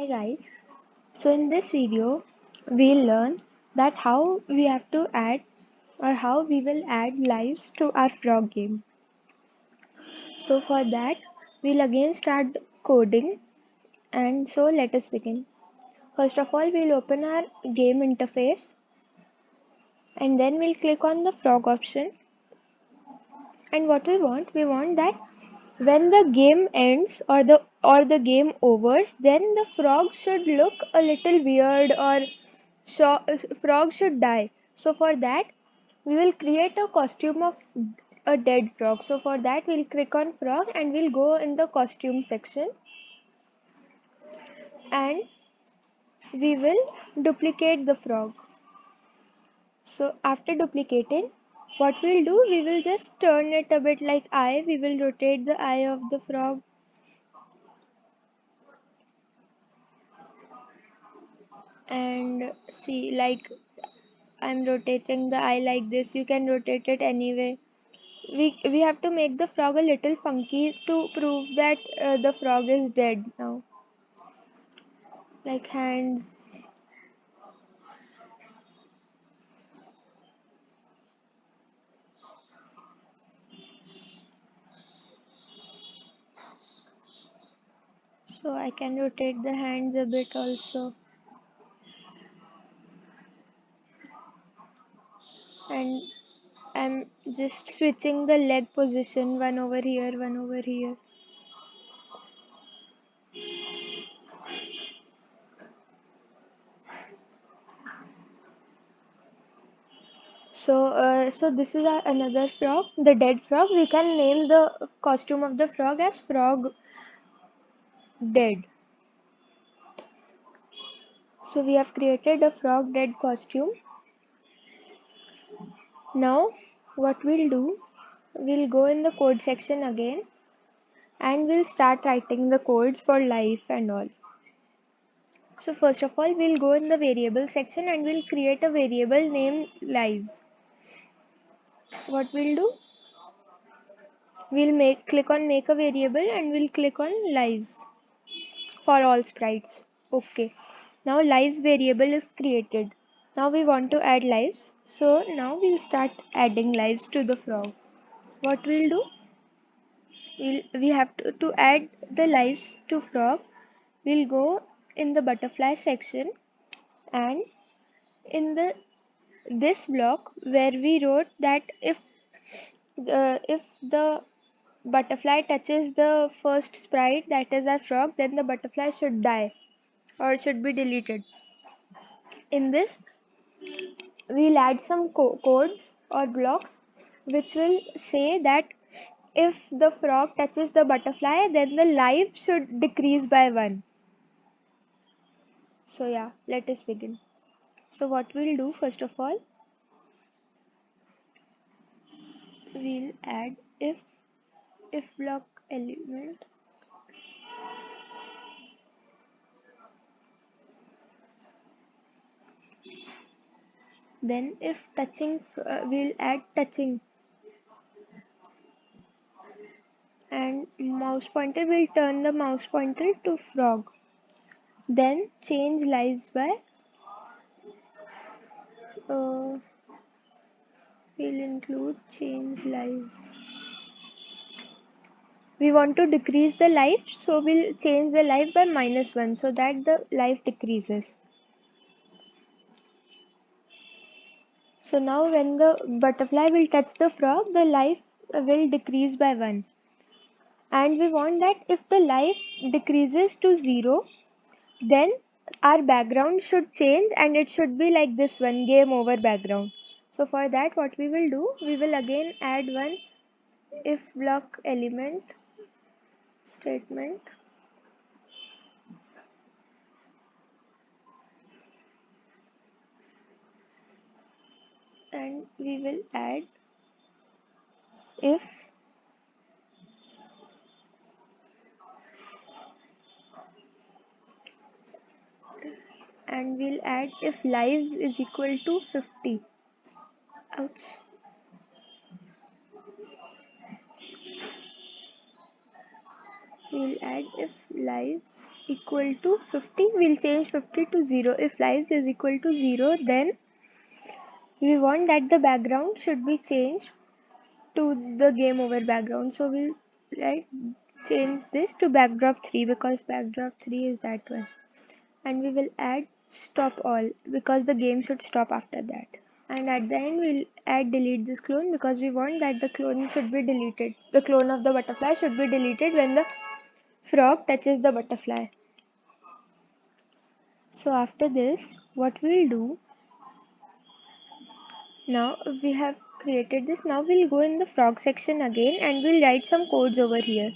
Hi guys. So in this video we'll learn that how we have to add or how we will add lives to our frog game. So for that we'll again start coding, and so let us begin. First of all, we'll open our game interface and then we'll click on the frog option. And what we want that when the game ends or the game overs, then the frog should look a little weird, or frog should die. So for that we will create a costume of a dead frog. So for that we'll click on frog and we'll go in the costume section, and we will duplicate the frog. So after duplicating, what we'll do, we will just turn it a bit like eye. We will rotate the eye of the frog, and see, like I'm rotating the eye like this. You can rotate it anyway. We have to make the frog a little funky to prove that the frog is dead now. Like hands. So I can rotate the hands a bit also. And I'm just switching the leg position, one over here, one over here. So this is another frog, the dead frog. We can name the costume of the frog as frog dead. So we have created a frog dead costume. Now what we'll do, we'll go in the code section again and we'll start writing the codes for life and all. So first of all, we'll go in the variable section and we'll create a variable named lives. What we'll do, we'll click on make a variable and we'll click on lives for all sprites. Okay. Now lives variable is created. Now we want to add lives. So now we'll start adding lives to the frog. What we'll do, we have to add the lives to frog. We'll go in the butterfly section, and in this block where we wrote that if the butterfly touches the first sprite, that is our frog, then the butterfly should die or should be deleted. In this we'll add some codes or blocks which will say that if the frog touches the butterfly, then the life should decrease by 1. So yeah, let us begin. So what we'll do, first of all, we'll add if block element, then if touching, we'll add touching, and mouse pointer, will turn the mouse pointer to frog. Then change lives by uh, we'll include change lives. We want to decrease the life, so we'll change the life by -1 so that the life decreases. So now when the butterfly will touch the frog, the life will decrease by 1. And we want that if the life decreases to 0, then our background should change and it should be like this one, game over background. So for that what we will do, we will again add one if block element statement, and we will add if and we'll add if lives is equal to 50. Ouch. We'll add if lives equal to 50, we'll change 50 to 0. If lives is equal to 0, then we want that the background should be changed to the game over background. So we'll change this to backdrop 3 because backdrop 3 is that one. And we will add stop all because the game should stop after that. And at the end we'll add delete this clone because we want that the clone should be deleted. The clone of the butterfly should be deleted when the frog touches the butterfly. So after this, what we'll do, now we have created this, now we'll go in the frog section again and we'll write some codes over here.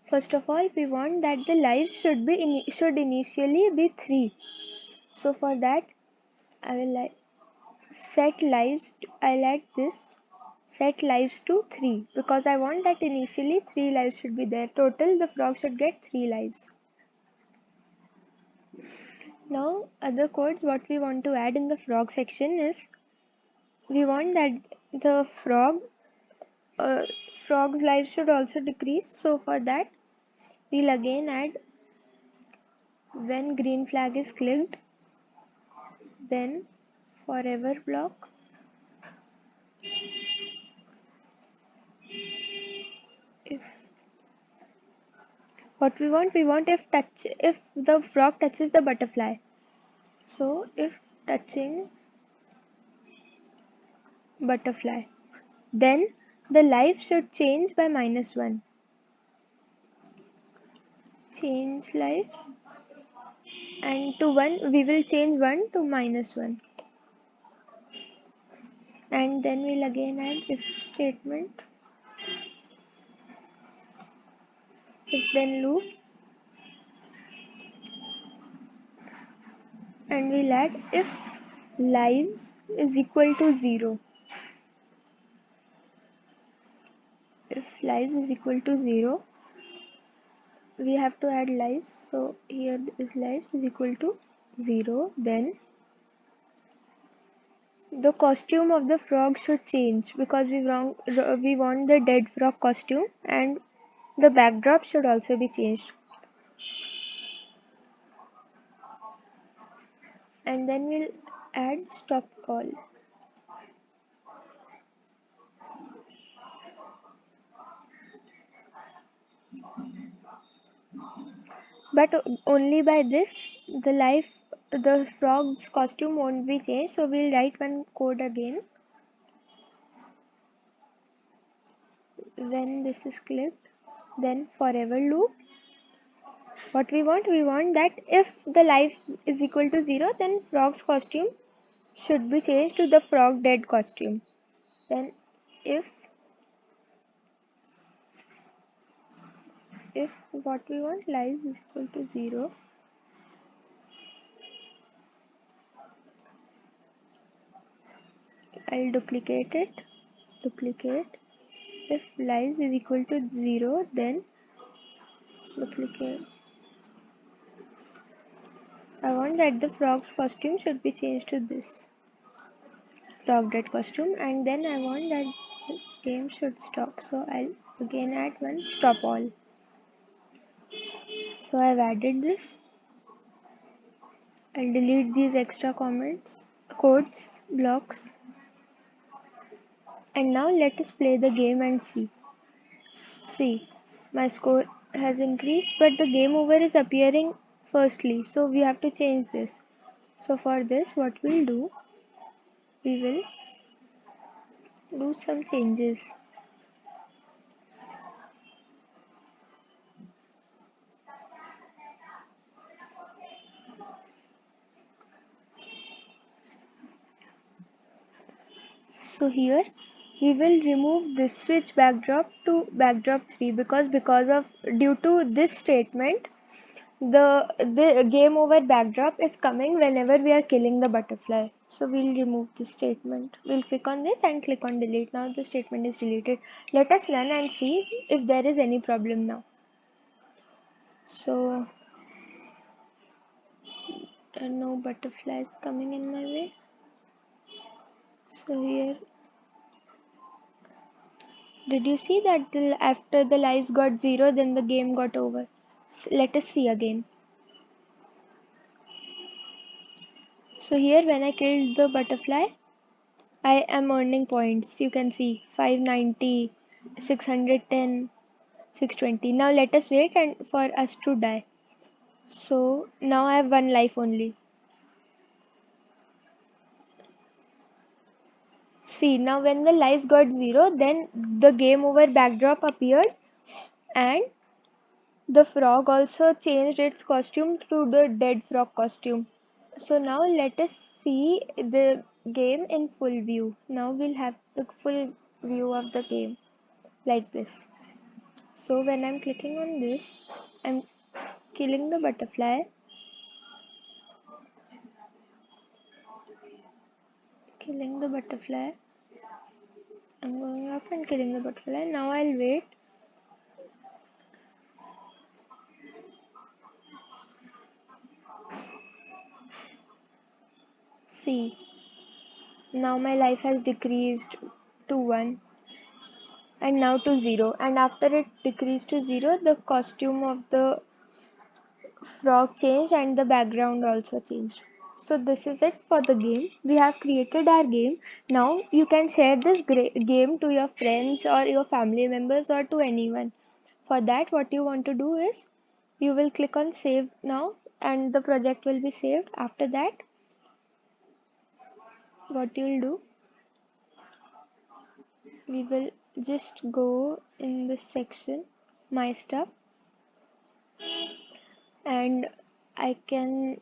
First of all, we want that the lives should initially be 3. So for that, I will set lives, I'll add this set lives to 3 because I want that initially 3 lives should be there. Total, the frog should get 3 lives. Now other codes what we want to add in the frog section is we want that the frog's life should also decrease. So for that we'll again add when green flag is clicked, then forever block, if what we want if the frog touches the butterfly. So if touching butterfly, then the life should change by -1. Change life, and to 1 we will change 1 to -1. And then we'll again add if statement, if then loop, and we'll add if lives is equal to 0. If lives is equal to 0, we have to add lives. So here is lives is equal to 0. Then the costume of the frog should change because we want the dead frog costume, and the backdrop should also be changed. And then we'll add stop all. But only by this the frog's costume won't be changed. So we'll write one code again. When this is clicked, then forever loop. What we want that if the life is equal to 0, then frog's costume should be changed to the frog dead costume. Then if what we want lives is equal to 0, I'll duplicate it. If lives is equal to 0, then duplicate. I want that the frog's costume should be changed to this frog dead costume, and then I want that the game should stop. So I'll again add one stop all. So I've added this. I'll delete these extra codes, blocks. And now let us play the game and see. See, my score has increased, but the game over is appearing firstly. So we have to change this. So for this, what we'll do, we will do some changes. So here we will remove this switch backdrop to backdrop 3 because due to this statement the game over backdrop is coming whenever we are killing the butterfly. So we'll remove this statement. We'll click on this and click on delete. Now the statement is deleted. Let us run and see if there is any problem now. So no butterflies coming in my way. So here, did you see that after the lives got 0, then the game got over? let us see again. So here when I killed the butterfly, I am earning points. You can see 590, 610, 620. Now let us wait and for us to die. So now I have one life only. See, now when the lives got 0, then the game over backdrop appeared and the frog also changed its costume to the dead frog costume. So now let us see the game in full view. Now we'll have the full view of the game like this. So when I'm clicking on this, I'm killing the butterfly, killing the butterfly. I'm going up and killing the butterfly. Now I'll wait. See, now my life has decreased to 1 and now to 0, and after it decreased to 0, the costume of the frog changed and the background also changed. So this is it for the game. We have created our game. Now you can share this game to your friends or your family members or to anyone. For that, what you want to do is you will click on save now and the project will be saved. After that, what you'll do, we will just go in this section, my stuff, and I can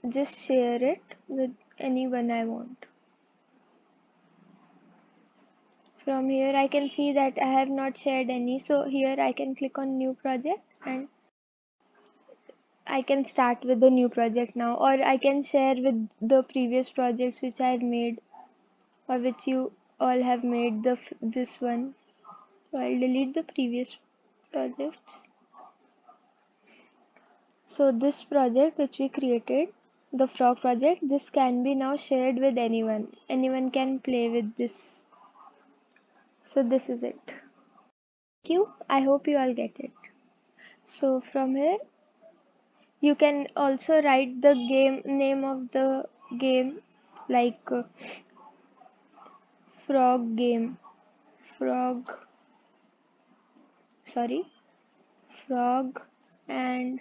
just share it with anyone I want. From here I can see that I have not shared any, so here I can click on new project and I can start with the new project now, or I can share with the previous projects which I have made or which you all have made this one. So I'll delete the previous projects. So this project which we created, the frog project, this can be now shared with anyone. Anyone can play with this. So this is it. Thank you. I hope you all get it. So from here you can also write the game name of the game like frog game, frog, sorry, frog and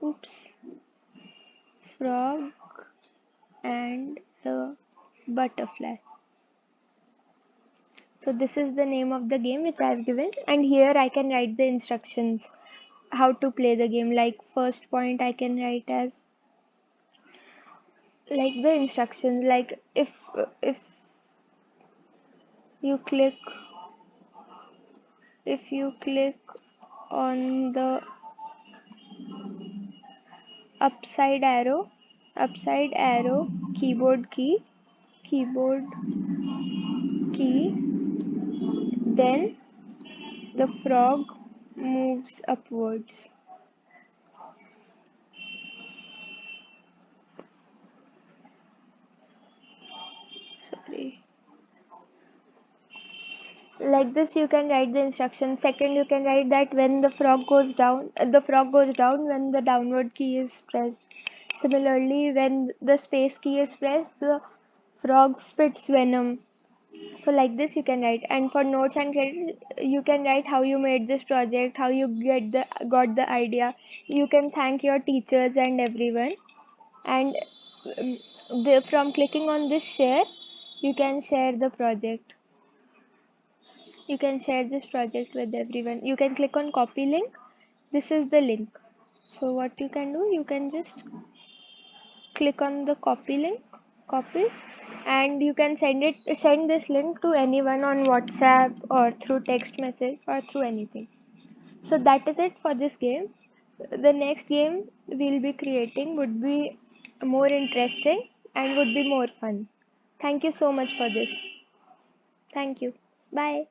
oops, frog and the butterfly. So this is the name of the game which I have given, and here I can write the instructions how to play the game. Like first point I can write as like the instructions, like if you click if you click on the upside arrow keyboard key, then the frog moves upwards. Sorry. Like this you can write the instruction. Second, you can write that when the frog goes down when the downward key is pressed. Similarly, when the space key is pressed, the frog spits venom. So like this you can write. And for notes and credit, you can write how you made this project, how you got the idea. You can thank your teachers and everyone. And from clicking on this share, you can share the project. You can share this project with everyone. You can click on copy link. This is the link. So what you can do, you can just click on the copy link, copy, and you can send this link to anyone on WhatsApp or through text message or through anything. So that is it for this game. The next game we'll be creating would be more interesting and would be more fun. Thank you so much for this. Thank you. Bye.